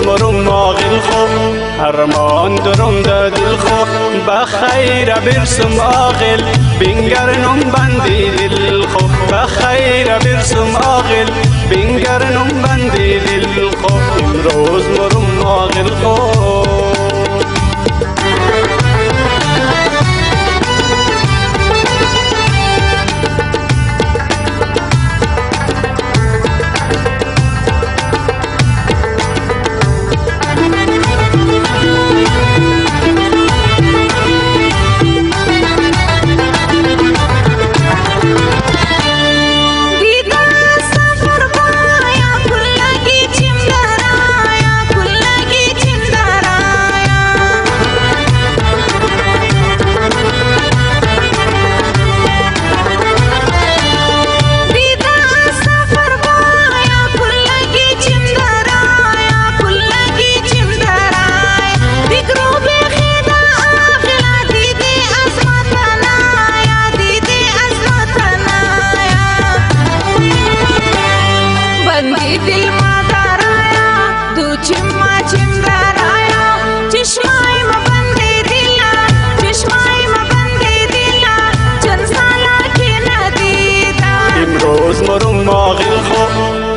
مرم آقل خو هرمان درم دا دل خو بخیر برسم آقل بینگرنم بندی دل خو بخیر برسم آقل بینگرنم بندی دل خو امروز مرم آقل خو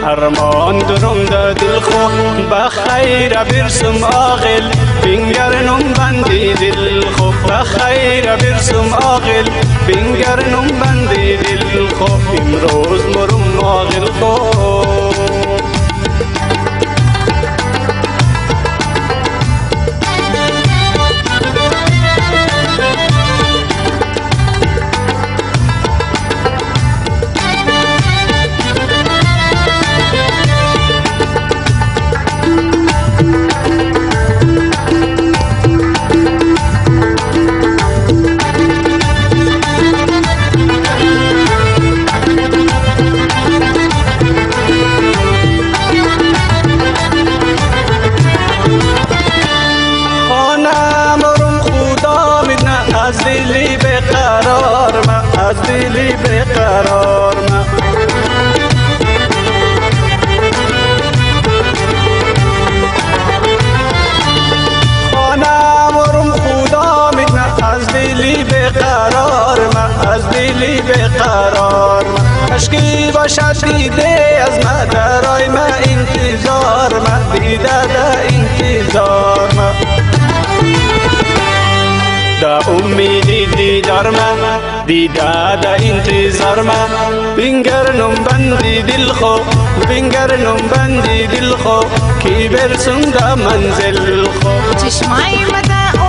هرمان درم دا دل خو بخیر برسم آقل بینگرنم بندی دل خو بخیر برسم آقل بینگرنم بندی دل خو امروز مرم آقل خو از دلی بقرار ما از دلی بقرار ما خانم ورم خدا میتنه از دلی بقرار ما از دلی بقرار ما اشکی باشد دیده از ما درای ما انتظار ما دیده دا انتظار ما دا امیدی دیدار ما دیده دا انتظار ما بینگرنم بندی دل خو بینگرنم بندی دل خو کی برسم دا منزل خو چشمای مدا